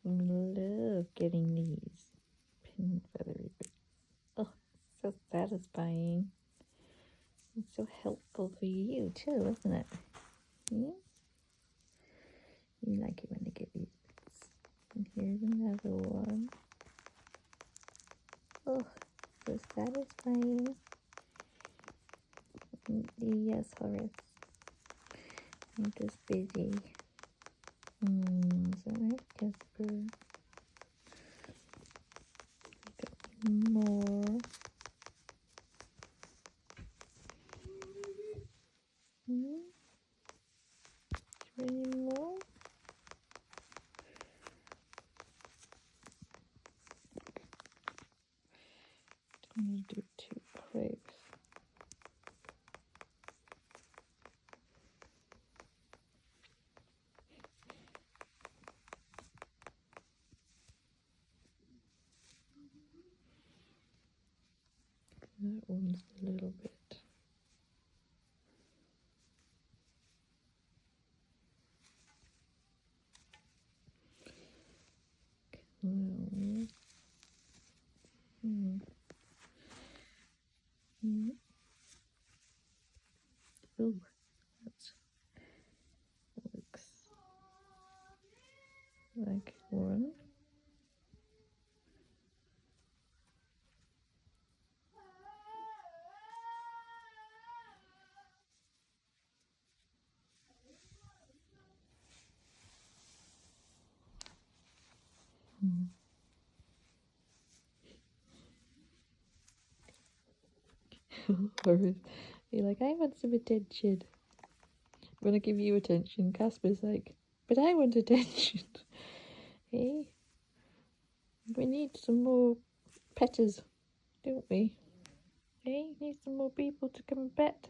love getting these pin feathery bits. Oh, so satisfying. It's so helpful for you too, isn't it? Yeah? You like it when they get these bits. And here's another one. Oh, so satisfying. Yes, Horace. I'm just busy. So there's Jasper. Got more. Any more? I'm going to do 2 crepes. That one's a little bit. Well, Oh, that looks like one. Or you're like, I want some attention. I'm gonna give you attention. Casper's like, but I want attention. Hey, we need some more petters, don't we? Hey, need some more people to come and pet.